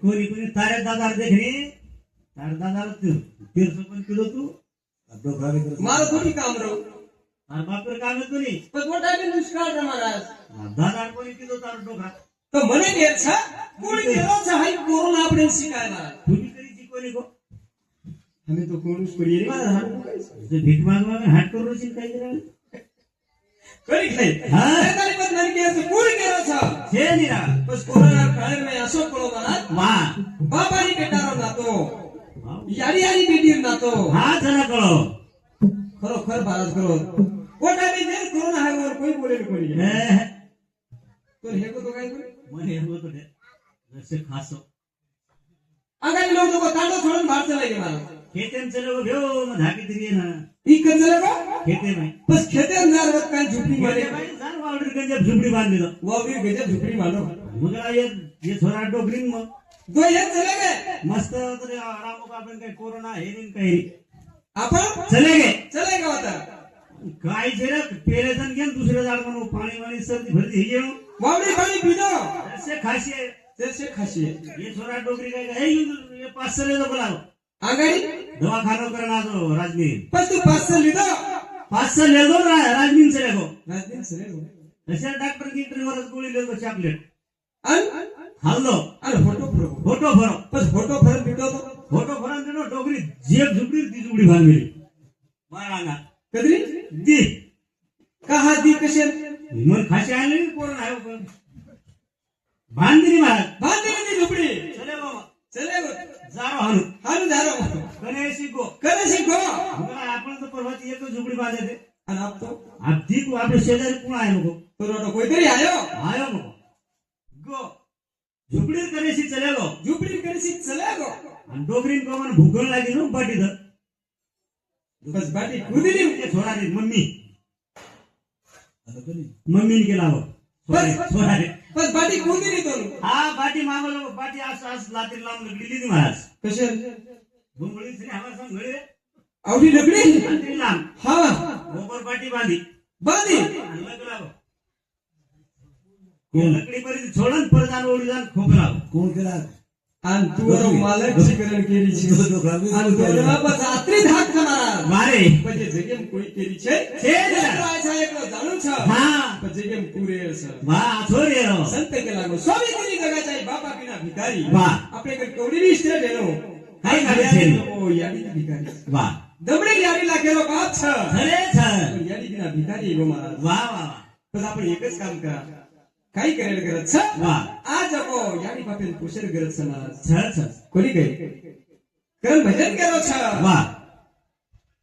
कोणी कोणी तारे दादार देखणे तारे दादार तीरसो पण किलो तू मारो थोड़ी काम रो और बापर काम है कोणी पण मोठा बी निष्काळ रे महाराज दादार कोणी किलो तार डोखा तो मने नेर छ कोणी केलो छ हाई कोरोना आपण शिकायला तुम्ही करी जी कोणी को हमें तो कोणूच करी रे महाराज ते भीक मागवा हात करू शिन काय करा करी खाई हां तरी पण नन के कोणी केलो छ छे निरा बस कोरोना काळ में असो पडो महाराज वाह बापानी केटारो नातो यारी यारी बीडीर नातो हां चला कळो खरो खर महाराज करो कोटा में जे कोरोना है और कोई बोले कोणी तो हे को तो काय कोणी मने हो तो जैसे खासो अगर लोग को तांडो छोड़न बाहर चले गए महाराज खेते में चले वो भ्यो में धाकी दिए ना ई कर चले को खेते में बस खेते अंदर वत का झुपड़ी मारे भाई सर वावड़ी गंजब झुपड़ी बांध लो वो भी गजब झुपड़ी मारो मगर ये छोरा डोगरीन में दो ये चले गए मस्त तो आराम का अपन का कोरोना है नहीं कहीं आपण चले गए होता काय जरा पहले दिन गेम दूसरे दाड़ में पानी वाली सर्दी भरती है वावड़ी पानी पी दो ऐसे खासी है ये छोरा डोगरी का है ये 500 ले दो बुलाओ आंगड़ी दवाखाना करना दो राजमीन बस तू 500 ले दो 500 ले दो राजमीन से ले राजमीन ऐसे डॉक्टर की ड्राइवर गोली ले दो चॉकलेट अन हल्लो अन फोटो भरो बस फोटो भर बिटो तो फोटो भरन देनो डोगरी जेब झुपड़ी ती झुपड़ी बांध मेरी मारांगा कदरी दी कहा दी कशे मन खाशी आले कोरोना है बांधनी महाराज दी झुपड़ी चले गो जारो हानु जारो कने सीखो आपण तो पर्वत एक झुपड़ी बांधे थे आणि आप तो आप दी को आपले शेजारी कोण आहे नको तो कोई तरी आयो नको गो झुपड़ी करे सी चले गो आणि डोगरीन को मन भूगोल लागी नो बाटी द बस बाटी खुदीनी के छोरा रे मम्मी ने के लावो छोरा रे बस बाटी खुदीनी तो हां बाटी मामलो बाटी आस लाती लाम लगली दी महाराज कशे भूगोली से हमार संग घरे आवडी लगली लाती लाम हां ऊपर बाटी बांधी लगलावो ये लकड़ी पर छोड़न पर जान ओडी जान खोकलाव कोण केला आणि तू मालक शिकरण केली छी आणि तो बाबा रात्री धाक खमारा मारे म्हणजे जगेम कोई केली छे राजा एकलो जाणू छ हां पण जगेम पुरे छ वाह छोरे रो संत के लागो स्वामी केली जगाचा बाबा बिना भिकारी वाह आपले कडे केवडी निष्ठा देनो काय करे छे ओ याडी भिकारी वाह दमडे याडी लागेलो बाप छ अरे छ याडी बिना भिकारी गो महाराज वाह वाह पण आपण एकच काम करा काही करेल गरज छ वाह आज को याडी बापेन पुशेर गरज छ महाराज छ कोणी काही करण भजन केलो छ वाह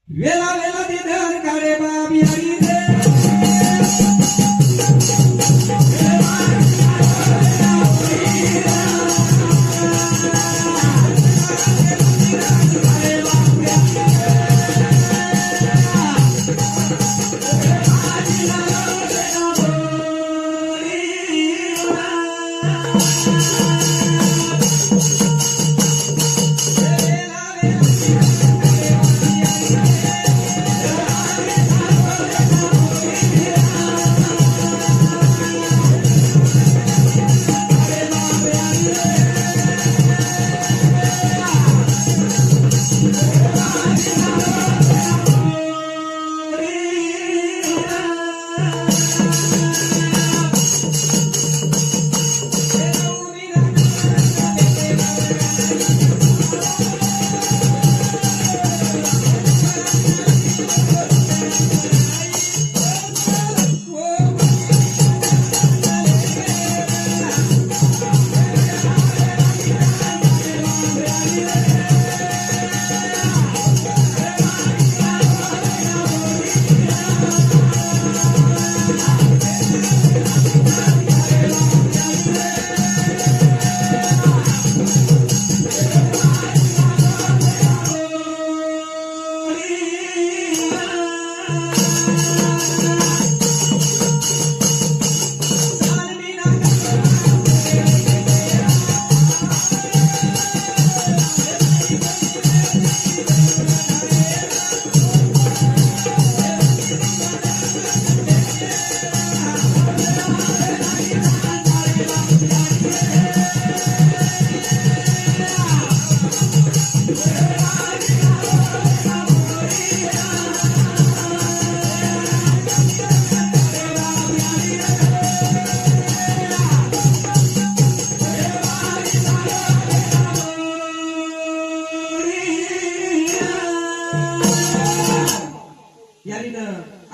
वेला वेला दे धर काढे बाबी हरी रे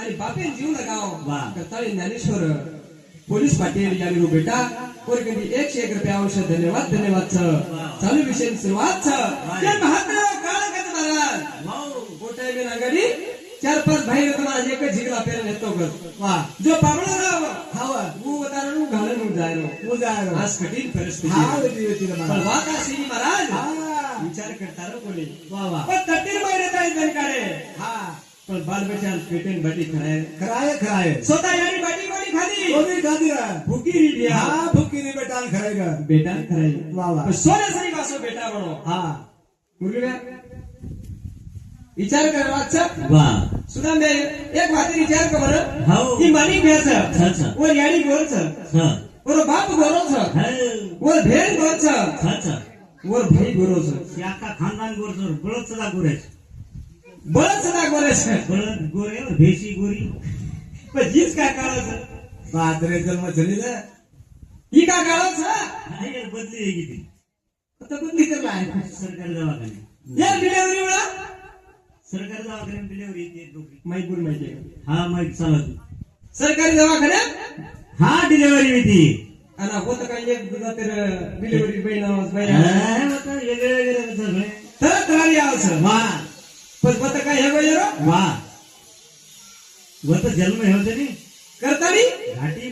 आणि बापेन जीव लगाव वा. करताळी ज्ञानेश्वर पोलीस पाटील यानी रो बेटा और कभी 101 रुपया औषध धन्यवाद धन्यवाद चालू विषय सुरुवात जय महात्मा काळागत महाराज वाव. मोठा बेन आगाडी 4-5 भाई तुम्हाला एक झिगला पेर नेतो कर वा जो पावळा राव हावा वो उतारणू घालून जायरो आज कठीण परिस्थिती पण वाका श्री महाराज विचार करता रो कोणी वा वा. पण तटीर महिने ताई जनकाडे हा पण बालबच्चा पेटेन बाटी खराय स्वतः यानी बाटी कोणी खाली भुकी रिया बेटा खराय पण सोन्यासारी वासो बेटा बनो मुरली विचार कर वाचा वा. सुदामे एक बात विचार कर बरं हाव. की मानिक घ्यायचं अच्छा. वर याडी गोरच हा. वर बाप गोरोच हाय. वर भेण गोरच अच्छा. वर भाई गोरोच याका खानदान गोरचोर बळद सदा गोरेच. बळच सदा गोरेच बळद गोरे और भेशी गोरी. पण जीच काय काळाच ही का काळाच हाय यार बदली आहे किती. आता बदली करला आहे सरकारी दवाखाने. या डिलिव्हरी वेळा सरकारी दवाखान्यात डिलिव्हरी येते डोकरी. माहिती माहिती हा माहित चालत. सरकारी दवाखान्यात हा डिलिव्हरी होती. आणि होतं काय एक दुधा तर डिलिव्हरी बहीण वेगळे वेगळे सगळे. तर तरारी आवचं वा पण होतं काय हे बरं वा. वत जन्म हे होते नी करतानी घाटी.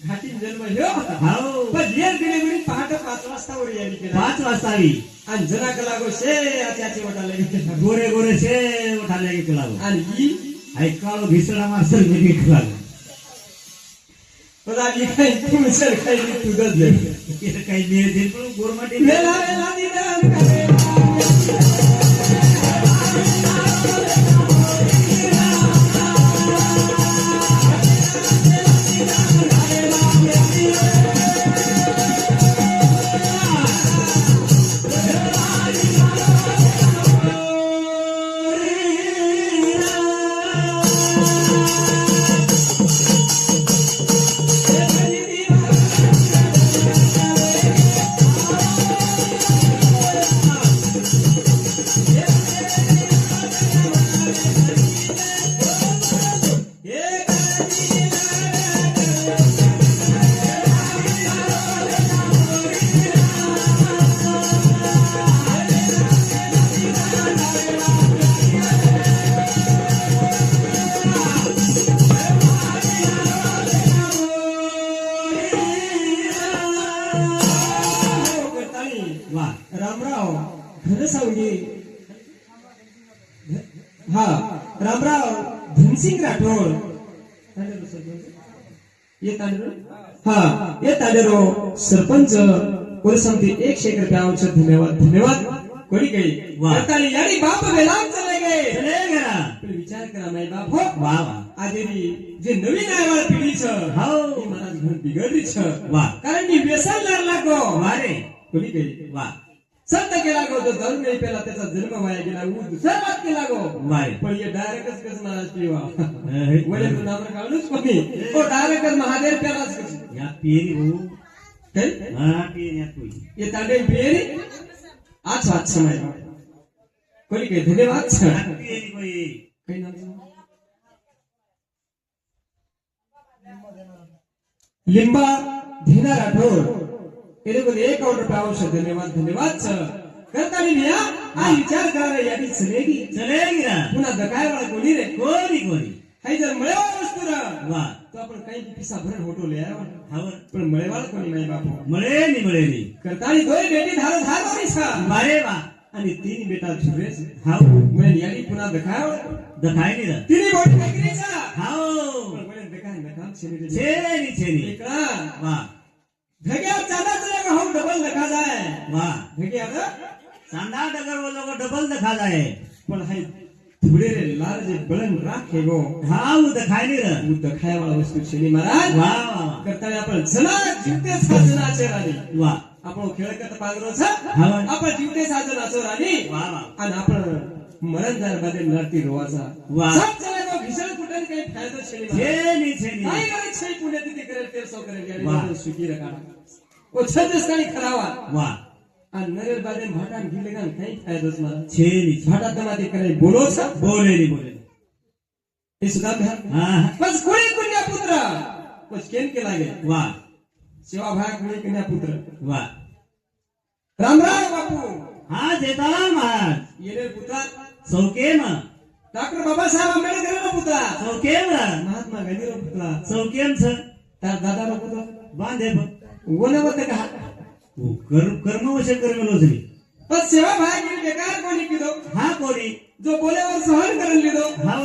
घाटी जन्म ह्यो हाव. पण लेट डिलिव्हरी पहाटे 5 वाजता वर यायली केला 5 वाजता आली. आणि जना लागो शे आच्याची वाटायला गेली गोरे गोरे से उठायला गेला. आणि ही ऐकाव घिसडा मास्तर मी गेला. पण आली काय तुम्ही सर काही तुझंच तिथे काही मिळते पण गोरमाटी वेला वेला निदान करे वा. रामराव खरं सांगे हा रामराव धनसिंग राठोड ये तांडेरो सरपंच और समती 101 रुपया औषध धन्यवाद धन्यवाद कोणी गई वाह. करताली यानी बाप वेलाम चले गए चले गया. पण विचार करा माय बाप हो वा वा. आदेरी जे नवीन आयवाळ पिढी छ हाव. ती महाराज घर बिघडली छ वा. कारण मी व्यसन लागला वा रे. कोणी गई वा. संत केला गो तो धर्म नाही पेला त्याचा जन्म वाया गेला दुसरा बात केला गो वा रे. पण हे डायरेक्टच कस महाराज पिवा हे. वले तू नाम काढूच कोणी तो डायरेक्टच महादेव पेलाच कस या पेरी हो. काय हा पेरी या कोई. ये तांडे पेरी आज वाच समय कोणी काही धन्यवाद छ या पेरी कोई. काही नाम लिंबा धीना राठोड એને બોલે 1 रुपया औषध धन्यवाद धन्यवाद छ करता लिया आ विचार करा यादी चलेगी चले गया. पुन्हा दकाय वाला कोणी रे कोणी कोणी. हाय जर मळेवा वस्तू रा वा. तो आपण काही पिसा भरण होटो ले आया हावर. पण मळेवाला कोणी नाही बापू मिळे नी. करतानी दोय बेटी धार धार वाली छा वारे वा. आणि 3 बेटा झुरेस हाव. मळे यादी पुन्हा दकाय वाला दखाय नी रा. तिनी बोट काकरी छा हाव. पण मळे दकाय नका छेनी छेनी. एकरा वा भगे चांदा चले का हम डबल दखा जाए वा. भगे आता चांदा डगर वो लोग डबल दखा जाए. पण हाय धुड़े रे लाल जे बळन राखे गो हा वो दखाय नहीं रहा वो दखाय वाला वस्तु છે ની महाराज वाह वाह करता आपण जना जीवते साजनाचे राणी वाह આપણો ખેલ કરતા પાગરો છે હા आपण जीवते साजनाचो राणी वाह वाह आणि आपण मरण झाल्या बादे नरती रोवाचा वाह. सब चला भीषण कुठे काही फायदा છે ની छे नहीं काय करे छै पुण्यतिथी करे 1300 करे वाह. गाडी सुखी रखा ओ छत्तीसगढ़ी खरावा वाह आणि नरेर बादे भाटान गेले का काही फायदाच मला छे नहीं भाटा तमादी करे बोलो छ बोले नहीं हे सुद्धा भ्या हाँ बस कोणी कन्या पुत्र कुछ केन के लागे वाह सेवा भाग कोणी कन्या पुत्र वाह राम राम बापू हाँ जेता महाराज येरे पुत्र सौकेम डॉक्टर बाबासाहेब आंबेडकर रो पुत्र सौकेम महात्मा गांधी रो पुत्र सौकेम छ तार दादा रो पुत्र बांधे ओने वते का वो कर्म वशे कर्मेलो छे बस सेवा भाग के बेकार कोणी किदो हाँ कोरी जो बोलेवर सहन करन लिदो हाँ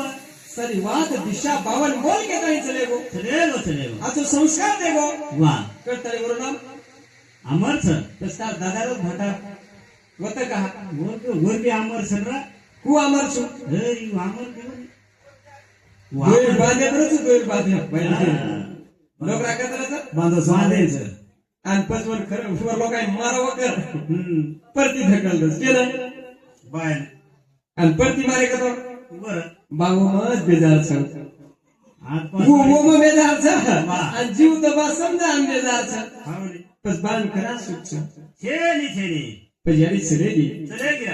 सरी वाद दिशा 52 बोल के कहीं चलेगो चलेगो आजो संस्कार देगो वाह करता रे नाम अमर छ बस तार दादा रो भाटा वते का वो भी अमर छरा हु अमर छु हे यू अमर के दोय बांधे बरच दोय बांधे लोक राखत रस बांधो बांधे छ आणि पचवर खरं वर लोकाय मारा वकर परती ढकल दस केलं बाय आणि परती मारे का तो बर बाबू मत बेजार छ हाथ वो वो बेजार छ वाह. आणि जीव तो बा समजा आणि बेजार छ हावली बस बांध करा सुख छ छेनी पण यारी चलेगी चलेगी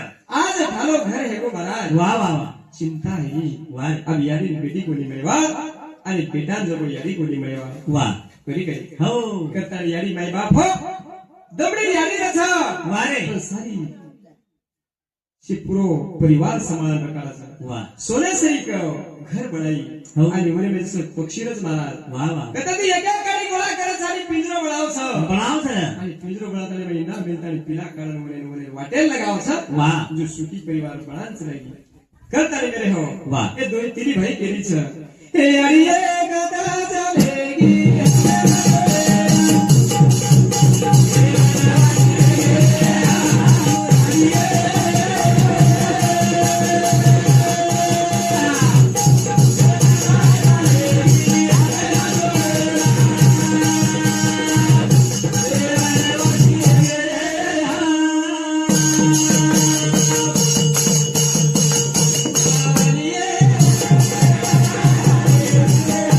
आज भालो घर है को महाराज वाह वाह वाह चिंता है वाह अब यारी बेटी को नहीं मिलेवा आणि बेटान जो यारी को नहीं मिलेवा वाह करी करी हो करता यारी माई बाप हो दबडी यारी रहा वारे पण सारी शिपुरो परिवार समान प्रकाराचा वाह सोने सरी घर बनाई हो. आणि वने म्हणजे पक्षीरच महाराज वाह वाह कथा ती एका गाडी गोळा करत आणि पिंजरो बनाव छ बनाव छ आणि पिंजरो बनावताना म्हणजे ना बेलतानी पिला कारण वने वाटेल लगाव छ वाह जो सुखी परिवार बनांच राहिली करता रे मेरे हो वाह. हे दोन तिनी भाई केली छ हे अडिये कथा चलेगी हाँ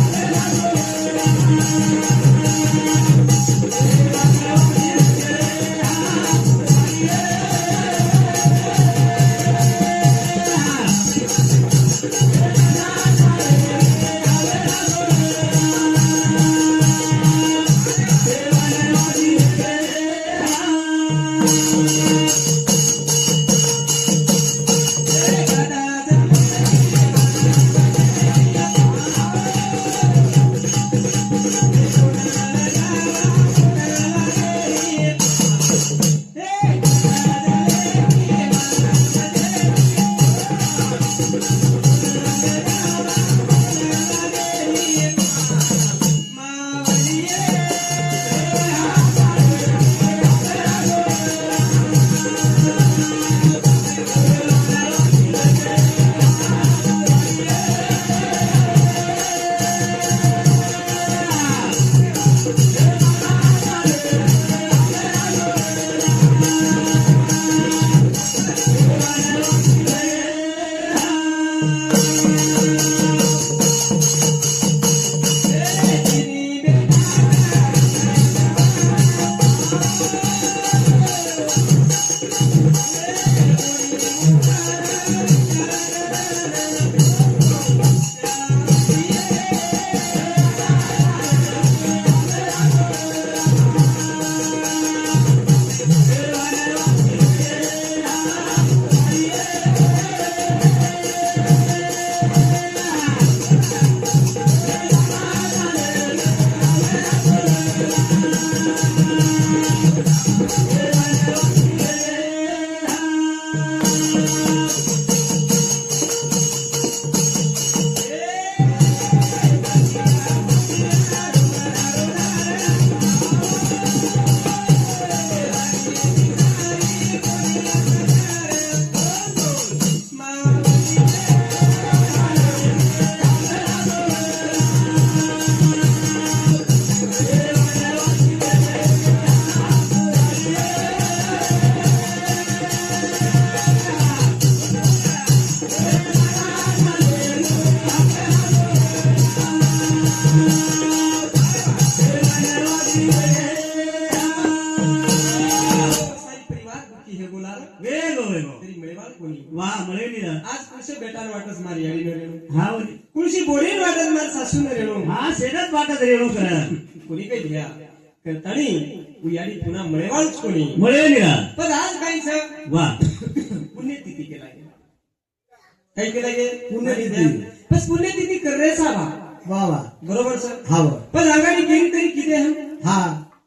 कुठे बेटान वाटच मारी याडी रेणू हा वरी. कुणशी बोडीन वाटत मार सासू रेणू हा सेडत वाटत रेणू करा कोणी काही दिया करतानी याडी पुन्हा मळेवाळच कोणी मळे निरा पण आज काही सर वा पुण्यतिथी केला गे काय केला गे पुण्यतिथी. बस पुण्यतिथी कर रे साबा वा वा बरोबर सर हा वा. पण आगाडी गेली तरी किती हम हा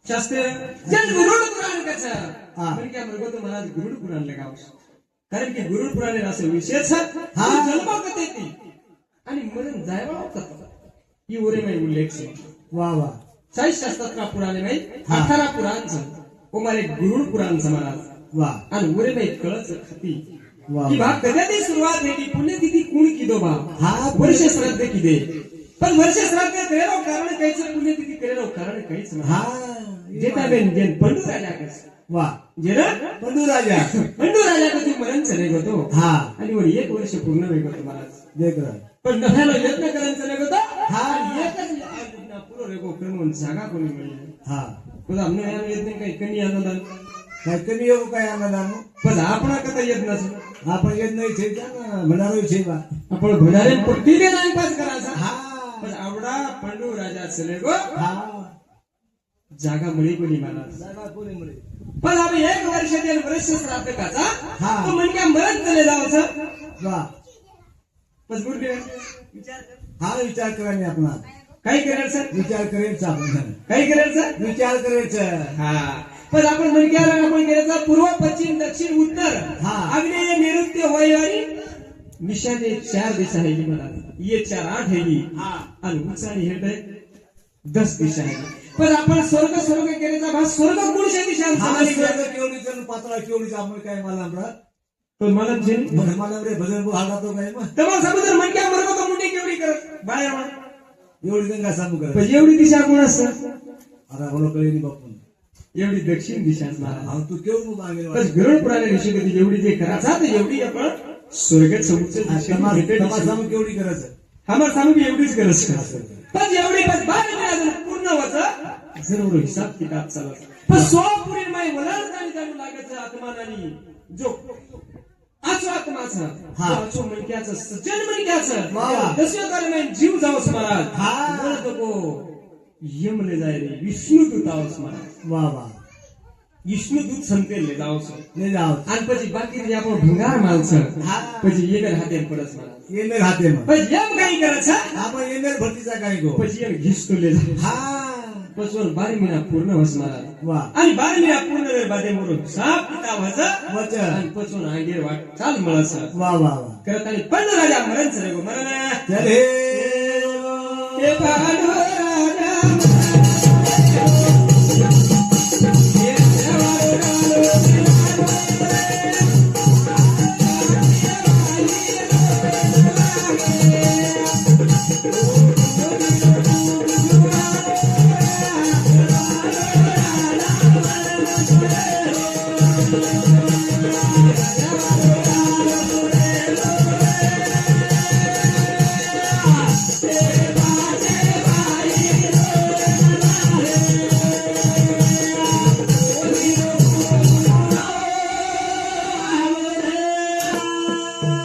शास्त्र जन गुरुड पुराण कसा हा. पण काय म्हणतो तो महाराज गुरुड पुराण लगाव कारण की गुरुड पुराण असे विशेष हा. जन्म कथे ती आणि मरण जायवा कथा ही ओरे में उल्लेख से वा वा. 40 शास्त्रात पुराणे में हा. 18 पुराण ओ मारे गुरुड पुराण महाराज वा आणि ओरे में कळच खाती वा की भाग कधी सुरुवात है की पुण्यतिथी कोण की दो बा हा. वर्ष श्राद्ध की दे पण वर्ष श्राद्ध करेलो कारण काहीच पुण्यतिथी करेलो कारण काहीच नाही. हा जेता बेन जेन पंडू राजा कस वा. जेरा पंडू राजा पंडू राजा का तू मरण चले गो हा आणि वर 1 वर्ष पूर्ण होई गो महाराज देख रहा पण नव्याला यत्न करून चले गो हा. आणि एकच आज्ञा पुरो रे गो करून जागा कोणी मिळली हा पण आम्ही या यत्न काही कमी आनंद काय कमी येऊ काय आनंदानो पण आपण कथा येत नसो आपण येत नाही छे ना म्हणारो छे बा आपण भडारे पट्टी दे नाही पास करायचा हा पण आवडा पंडू राजा चले गो हा जागा मिळी कोणी महाराज जागा कोणी मिळे पण आम्ही 1 वर्ष ते वर्ष श्राद्ध काचा हा. तो म्हणजे मरण चले जावचं वा. बस गुरुदेव हा विचार कराने आपण काय करायचं विचार करायचा आपण काय करायचं विचार करायचं हा पण आपण म्हणक्याला आपण करायचं पूर्व पश्चिम दक्षिण उत्तर हा. आग्नेय नैऋत्य वायवारी निशाने 4 दिशा आहे मला ये 4 8 है हा. आणि उचाणी हे 10 दिशा आहे पण आपण स्वर्ग केल्याचा भाग स्वर्ग कोणत्या दिशा हा स्वर्ग केवढीचं आणि पातळा केवढीचं आपण काय मला म्हणतात पण मला जे मला रे भजन बुवा हाडा तो काय मग तेव्हा समुद्र म्हणक्या मरगो तो मुंडी केवढी करत बाहेर म्हण एवढी गंगा सांगू करत पण एवढी दिशा कोण असत आता बोलो कळली बापून एवढी दक्षिण दिशा असणार हा तू केवढं मागेल बस गरुड पुराणे ऋषी कधी एवढी जे करायचा तर एवढी आपण स्वर्गात समुद्र सांगू केवढी करायचं आम्हाला सांगू एवढीच गरज पण एवढी पण बाहेर अजून पूर्ण होत जरूर हिसाब किताब चालत पण 16 पुरी माई वलाड जाणू लागायचं आत्मानानी जो आचो आत्माचा हा. आचो मनक्याचं सजन मनक्याचं वा. दस्यो दरम्यान जीव जावस महाराज हा. बोलतो को यमले जाय रे विष्णू दूत आवस महाराज वा वा विष्णू दूत संतेले जावस ले जाओ आणि પછી બાકી જે આપણો ભંગાર માલ છે હા. પછી એક હાથે પડસ મારા येणार हाते मग પછી એમ કઈ કરે છે आपण येणार भरतीचा काय गो પછી એમ ઘીસતો લે છે हा પછી 12 મહિના પૂર્ણ વસ મારા वा आणि 12 મહિના પૂર્ણ રે બાદે મોરો સાપ પિતા વસ वचन आणि પછી આંગેર વાટ ચાલ મળે છે वा वा वा કરતાની પણ રાજા મરણ છે ગો મરણ चल हे એ પાડો રાજા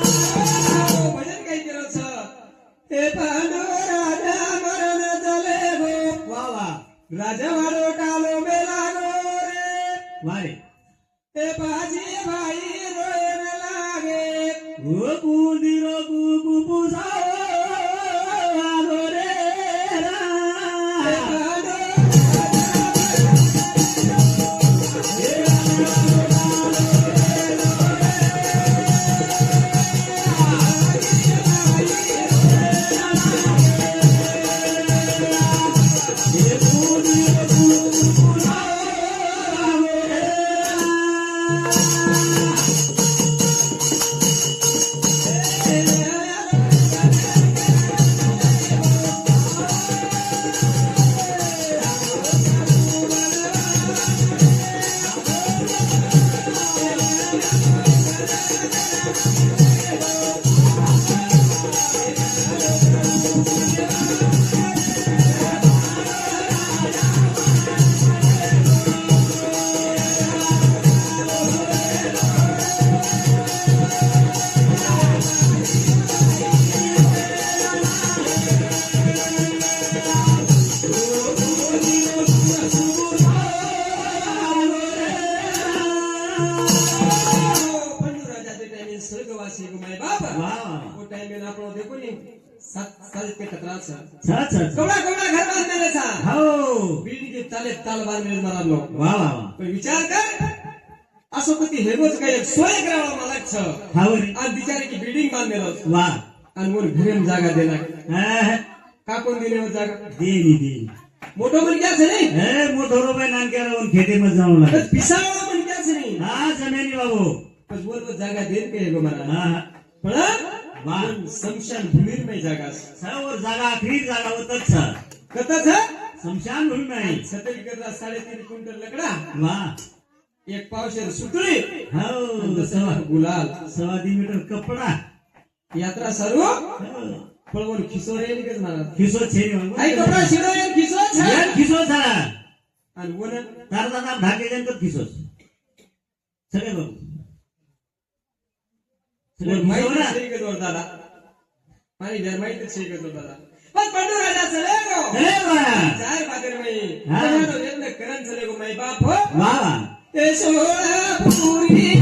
भजन काय केलं छ हे पांडू राजा मरण झाले गो वा वा राजा वाडो टालो मेला गो रे वारे हे बाजी भाई रोयन लागे ओ कुंदिरो कुपुसा आलो रे रा हे पांडू ए कुंदिरो कुपुसा आलो रे रा इतके टकरा छ छ छ छ. कवडा कवडा घर बांधलेले छ हो बिल्डिंग ताले ताल बांधलेले मारलो वा वा वा पण विचार कर असो कधी हेगोच काय सोय करावा मालक छ हा वरी आज बिचारे की बिल्डिंग बांधलेलो वा आणि मोर घरेम जागा देना हा, का कोण दिले हो जागा देनी देनी मोठो पण क्या छ नाही ए मोठो रुपये नानक्या राहून खेटे मध्ये जाऊन लागले. पिसाळा पण क्या छ नाही हा जमेनी बाबू पण वर जागा देन के हेगो मला हा हा. पण वा समशान भूमीर में जागा सर्व जागा आखरी जागा होतच छ कता छ शमशान भूमी नाही. सतरी करता 3.5 क्विंटल लकडा वा एक पावशेर सुतळी हो सवा गुलाल 2.5 मीटर कपडा यात्रा सर्व हो. पळवून खिसो रे निकच मला खिसो छेनी वांगू. आई कपडा शिरो एक खिसो छ यार खिसो झाला आणि वन तार दादा ढाके जनतात खिसोस सगळे बाबू सगळे माहिती खिसो ना. छे के दोर दादा मारी घर माहिती छे के दोर दादा पण पंडू राजा चले गो ए वा चार बादर में हाँ. तमानो यंद करन चले गो माई बाप हो वा वा ए सोळा पुरी